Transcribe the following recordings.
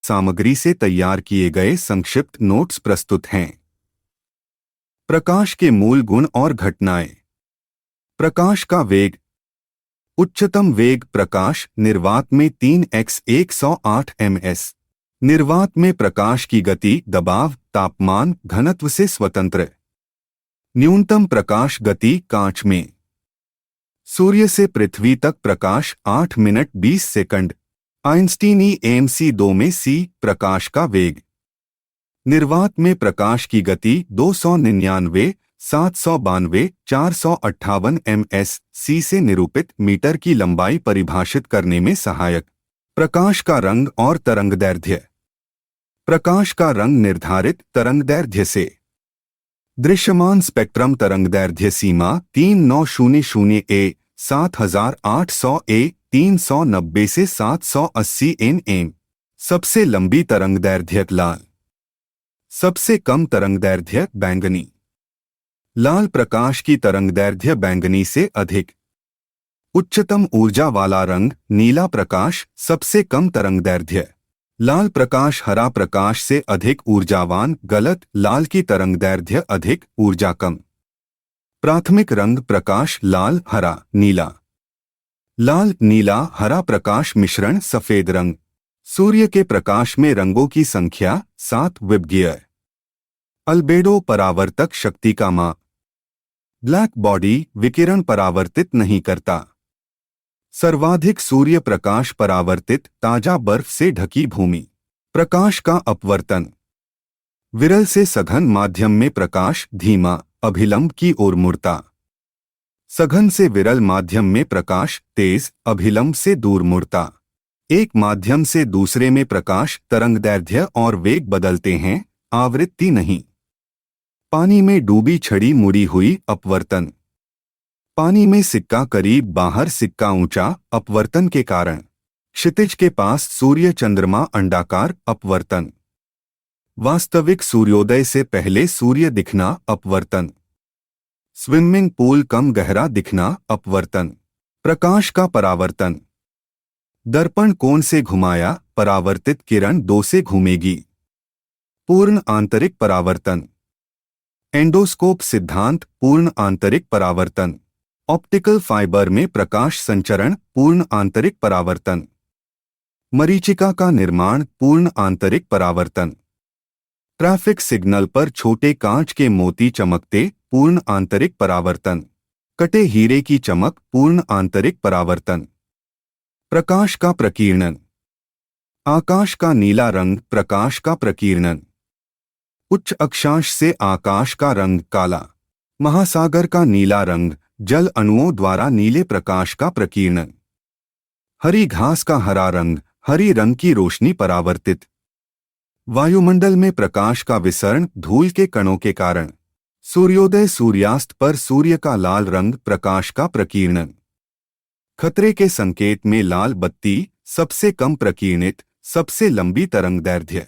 सामग्री से तैयार किए गए संक्षिप्त नोट्स प्रस्तुत हैं। प्रकाश के मूल गुण और घटनाएं। प्रकाश का वेग। उच्चतम वेग प्रकाश निर्वात में 3x108 ms। निर्वात में प्रकाश की गति दबाव, तापमान, घनत्व से स्वतंत्र। न्यूनतम प्रकाश गति कांच में। सूर्य से पृथ्वी तक प्रकाश 8 मिनट 20 सेकंड। आइंस्टीन EMC2 में c प्रकाश का वेग। निर्वात में प्रकाश की गति 299, 792, 458 ms c से निरूपित मीटर की लंबाई परिभाषित करने में सहायक। प्रकाश का रंग और तरंगदैर्ध्य। प्रकाश का रंग निर्धारित तरंगदैर्ध्य से। दृश्यमान स्पेक्ट्रम तरंगदैर्ध्य सीमा 3900 A 7800 A 390 से 780 nm। सबसे लंबी तरंगदैर्ध्य लाल। सबसे कम तरंगदैर्ध्य बैंगनी। लाल प्रकाश की तरंगदैर्ध्य बैंगनी से अधिक। उच्चतम ऊर्जा वाला रंग नीला प्रकाश, सबसे कम तरंगदैर्ध्य। लाल प्रकाश हरा प्रकाश से अधिक ऊर्जावान, गलत, लाल की तरंगदैर्ध्य अधिक, ऊर्जा कम। प्राथमिक रंग प्रकाश लाल, हरा, नीला। लाल, नीला, हरा प्रकाश मिश्रण सफेद रंग। सूर्य के प्रकाश में रंगों की संख्या 7 विबग्य। अल्बेडो परावर्तक शक्ति का माप। ब्लैक बॉडी विकिरण परावर्तित नहीं करता। सर्वाधिक सूर्य प्रकाश परावर्तित ताजा बर्फ से ढकी भूमि। प्रकाश का अपवर्तन। विरल से सघन माध्यम में प्रकाश धीमा, अभिलंब की ओर मुड़ता। सघन से विरल माध्यम में प्रकाश तेज, अभिलंब से दूर मुड़ता। एक माध्यम से दूसरे में प्रकाश तरंगदैर्ध्य और वेग बदलते हैं, आवृत्ति नहीं। पानी में डूबी छड़ी मुड़ी हुई, अपवर्तन। पानी में सिक्का करीब बाहर, सिक्का ऊंचा, अपवर्तन के कारण। क्षितिज के पास सूर्य चंद्रमा अंडाकार, अपवर्तन। वास्तविक सूर्योदय से पहले सूर्य दिखना, अपवर्तन। स्विमिंग पूल कम गहरा दिखना, अपवर्तन। प्रकाश का परावर्तन। दर्पण कोण से घुमाया, परावर्तित किरण 2 से घूमेगी। पूर्ण आंतरिक परावर्तन। एंडोस्कोप सिद्धांत पूर्ण आंतरिक परावर्तन। ऑप्टिकल फाइबर में प्रकाश संचरण पूर्ण आंतरिक परावर्तन। मरीचिका का निर्माण पूर्ण आंतरिक परावर्तन। ट्रैफिक सिग्नल पर छोटे कांच के मोती चमकते पूर्ण आंतरिक परावर्तन। कटे हीरे की चमक पूर्ण आंतरिक परावर्तन। प्रकाश का प्रकीर्णन। आकाश का नीला रंग प्रकाश का प्रकीर्णन। उच्च अक्षांश से आकाश का रंग काला। महासागर का नीला रंग जल अणुओं द्वारा नीले प्रकाश का प्रकीर्णन। हरी घास का हरा रंग हरी रंग की रोशनी परावर्तित। वायुमंडल में प्रकाश का विसरण धूल के कणों के कारण। सूर्योदय सूर्यास्त पर सूर्य का लाल रंग प्रकाश का प्रकीर्णन। खतरे के संकेत में लाल बत्ती सबसे कम प्रकीर्णित, सबसे लंबी तरंगदैर्ध्य।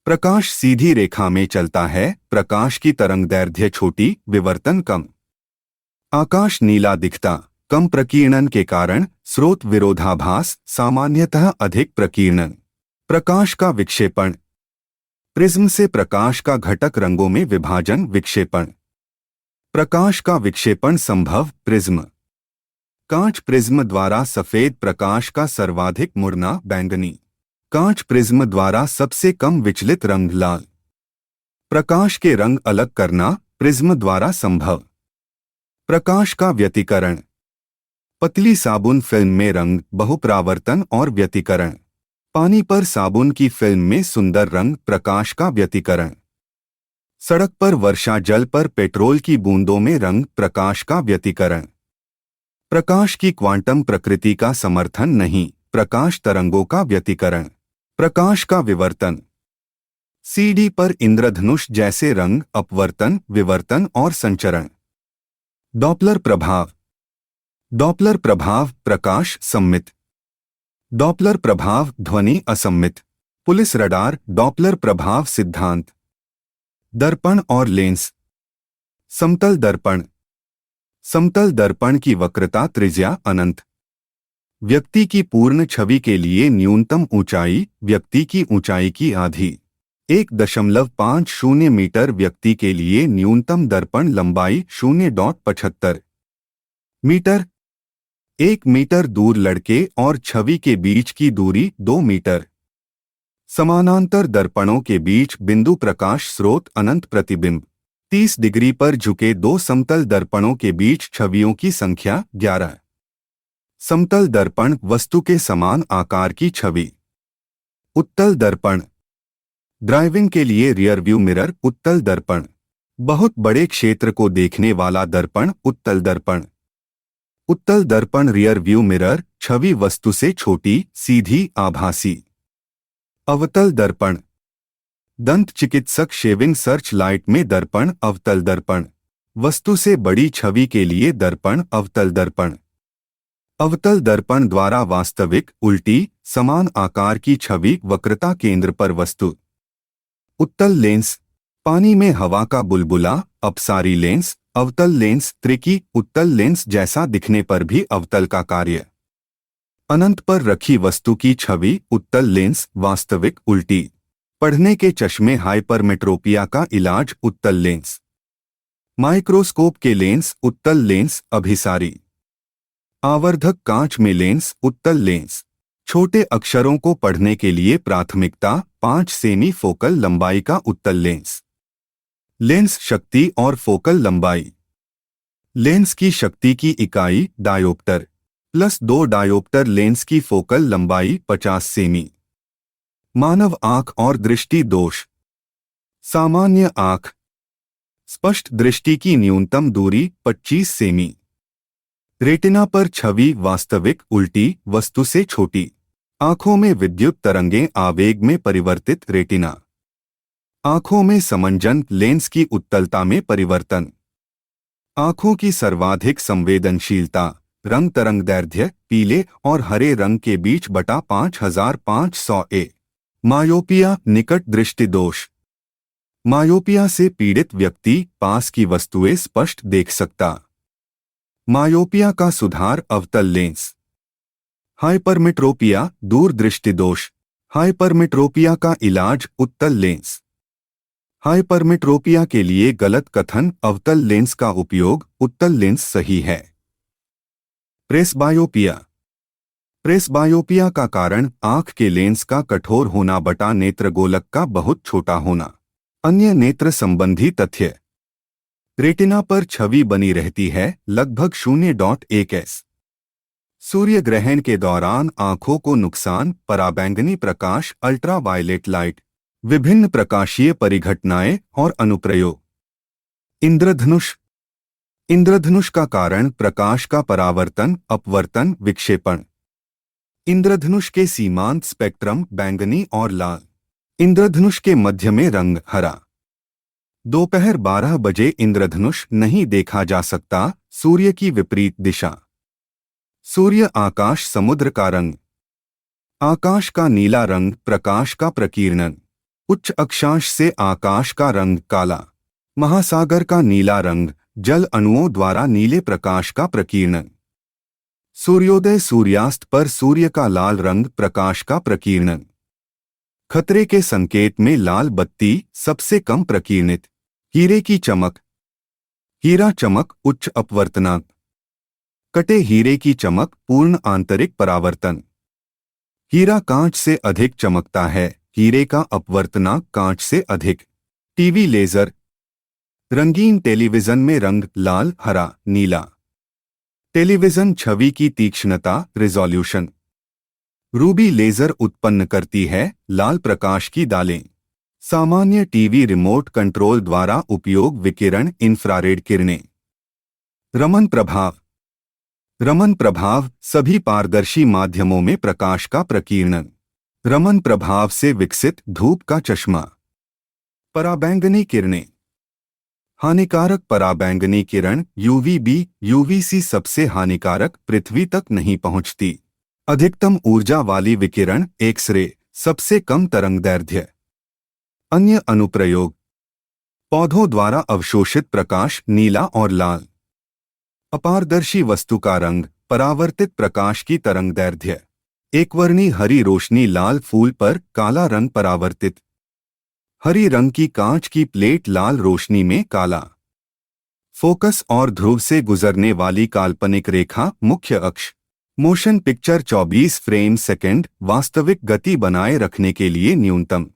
प्रकाश सीधी रेखा में चलता है, प्रकाश की तरंगदैर्ध्य छोटी, विवर्तन कम। आकाश नीला दिखता, कम प्रकीर्णन के कारण स्रोत विरोधाभास, सामान्यतः अधिक प्रकीर्णन। प्रकाश का विक्षेपण। प्रिज्म से प्रकाश का घटक रंगों में विभाजन विक्षेपण। प्रकाश का विक्षेपण संभव प्रिज्म। कांच प्रिज्म द्वारा सफेद प्रकाश का सर्वाधिक मुड़ना बैंगनी। कांच प्रिज्म द्वारा सबसे कम विचलित रंग लाल। प्रकाश के रंग अलग करना प्रिज्म द्वारा संभव। प्रकाश का व्यतिकरण। पतली साबुन फिल्म में रंग बहुपरावर्तन और व्यतिकरण। पानी पर साबुन की फिल्म में सुंदर रंग प्रकाश का व्यतिकरण। सड़क पर वर्षा जल पर पेट्रोल की बूंदों में रंग प्रकाश का व्यतिकरण। प्रकाश की क्वांटम प्रकृति का समर्थन नहीं, प्रकाश तरंगों का व्यतिकरण। प्रकाश का विवर्तन। सीडी पर इंद्रधनुष जैसे रंग अपवर्तन, विवर्तन और संचरण। डॉपलर प्रभाव। डॉपलर प्रभाव प्रकाश सम्मित। डॉपलर प्रभाव ध्वनि असम्मित। पुलिस रडार डॉपलर प्रभाव सिद्धांत। दर्पण और लेंस। समतल दर्पण। समतल दर्पण की वक्रता त्रिज्या अनंत। व्यक्ति की पूर्ण छवि के लिए न्यूनतम ऊंचाई व्यक्ति की ऊंचाई की आधी 1.50 मीटर। व्यक्ति के लिए न्यूनतम दर्पण लंबाई 0.75 मीटर। 1 मीटर दूर लड़के और छवि के बीच की दूरी 2 मीटर। समानांतर दर्पणों के बीच बिंदु प्रकाश स्रोत अनंत प्रतिबिंब। 30 डिग्री पर झुके दो समतल दर्पणों के बीच छवियों की संख्या 11। समतल दर्पण वस्तु के समान आकार की छवि। उत्तल दर्पण ड्राइविंग के लिए रियर व्यू मिरर। उत्तल दर्पण बहुत बड़े क्षेत्र को देखने वाला दर्पण। उत्तल दर्पण उत्तल दर्पण रियर व्यू मिरर छवि वस्तु से छोटी सीधी आभासी। अवतल दर्पण दंत चिकित्सक शेविंग सर्च लाइट में दर्पण। अवतल दर्पण वस्तु से बड़ी छवि के लिए दर्पण। अवतल दर्पण अवतल दर्पण द्वारा वास्तविक उल्टी समान आकार की छवि वक्रता केंद्र पर वस्तु। उत्तल लेंस पानी में हवा का बुलबुला। अपसारी लेंस अवतल लेंस त्रिकी उत्तल लेंस जैसा दिखने पर भी अवतल का कार्य। अनंत पर रखी वस्तु की छवि। उत्तल लेंस वास्तविक उल्टी। पढ़ने के चश्मे हाइपरमेट्रोपिया का इलाज। उत्तल लेंस माइक्रोस्कोप के लेंस। उत्तल लेंस अभिसारी। आवर्धक कांच में लेंस। उत्तल लेंस छोटे अक्षरों को पढ़ने के लिए प्राथमिकता। 5 सेमी फोकल लंबाई का उत्तल लेंस। लेंस शक्ति और फोकल लंबाई लेंस की शक्ति की इकाई डायोप्टर +2 डायोप्टर। लेंस की फोकल लंबाई 50 सेमी। मानव आंख और दृष्टि दोष सामान्य आंख स्पष्ट दृष्टि की न्यूनतम दूरी 25 सेमी। रेटिना पर छवि वास्तविक उल्टी वस्तु से छोटी। आंखों में विद्युत तरंगें आवेग में परिवर्तित। रेटिना आंखों में समंजन लेंस की उत्तलता में परिवर्तन। आंखों की सर्वाधिक संवेदनशीलता रंग तरंगदैर्ध्य पीले और हरे रंग के बीच बटा 5500 ए। मायोपिया निकट दृष्टि दोष मायोपिया से पीड़ित व्यक्ति पास की वस्तुएं स्पष्ट देख सकता। मायोपिया का सुधार अवतल लेंस। हाइपरमेट्रोपिया दूर दृष्टि दोष हाइपरमेट्रोपिया का इलाज। उत्तल लेंस हाइपरमेट्रोपिया के लिए गलत कथन। अवतल लेंस का उपयोग। उत्तल लेंस सही है। प्रेसबायोपिया प्रेसबायोपिया का कारण आंख के लेंस का कठोर होना बटा नेत्रगोलक का बहुत छोटा होना। अन्य नेत्र संबंधी तथ्य रेटिना पर छवि बनी रहती है लगभग 0.1 एस। सूर्य ग्रहण के दौरान आंखों को नुकसान। पराबैंगनी प्रकाश अल्ट्रावायलेट लाइट विभिन्न प्रकाशीय परिघटनाएं और अनुप्रयोग। इंद्रधनुष इंद्रधनुष का कारण प्रकाश का परावर्तन अपवर्तन विक्षेपण। इंद्रधनुष के सीमांत स्पेक्ट्रम बैंगनी और लाल। इंद्रधनुष के मध्य में रंग हरा। दोपहर 12 बजे इंद्रधनुष नहीं देखा जा सकता। सूर्य की विपरीत दिशा। सूर्य आकाश समुद्र का रंग। आकाश का नीला रंग प्रकाश का प्रकीर्णन। उच्च अक्षांश से आकाश का रंग काला। महासागर का नीला रंग जल अणुओं द्वारा नीले प्रकाश का प्रकीर्णन। सूर्योदय सूर्यास्त पर सूर्य का लाल रंग प्रकाश का प्रकीर्णन। खतरे के संकेत में लाल बत्ती सबसे कम प्रकीर्णित। हीरे की चमक हीरा चमक उच्च अपवर्तनांक। कटे हीरे की चमक पूर्ण आंतरिक परावर्तन। हीरा कांच से अधिक चमकता है। हीरे का अपवर्तनांक कांच से अधिक। टीवी लेजर रंगीन टेलीविजन में रंग लाल हरा नीला। टेलीविजन छवि की तीक्ष्णता रिजोल्यूशन। रूबी लेजर उत्पन्न करती है लाल प्रकाश की दालें। सामान्य टीवी रिमोट कंट्रोल द्वारा उपयोग विकिरण इंफ्रारेड किरणें। रमन प्रभाव रमन प्रभाव सभी पारदर्शी माध्यमों में प्रकाश का प्रकीर्णन। रमन प्रभाव से विकसित धूप का चश्मा। पराबैंगनी किरणें हानिकारक पराबैंगनी किरण यूवीबी यूवीसी सबसे हानिकारक पृथ्वी तक नहीं पहुंचती। अधिकतम ऊर्जा वाली विकिरण एक्स-रे सबसे कम तरंगदैर्ध्य। अन्य अनुप्रयोग पौधों द्वारा अवशोषित प्रकाश नीला और लाल। अपारदर्शी वस्तु का रंग परावर्तित प्रकाश की तरंगदैर्ध्य। एकवर्णी हरी रोशनी लाल फूल पर काला रंग परावर्तित। हरी रंग की कांच की प्लेट लाल रोशनी में काला। फोकस और ध्रुव से गुजरने वाली काल्पनिक रेखा मुख्य अक्ष। मोशन पिक्चर 24 फ्रेम सेकंड वास्तविक गति बनाए रखने के लिए न्यूनतम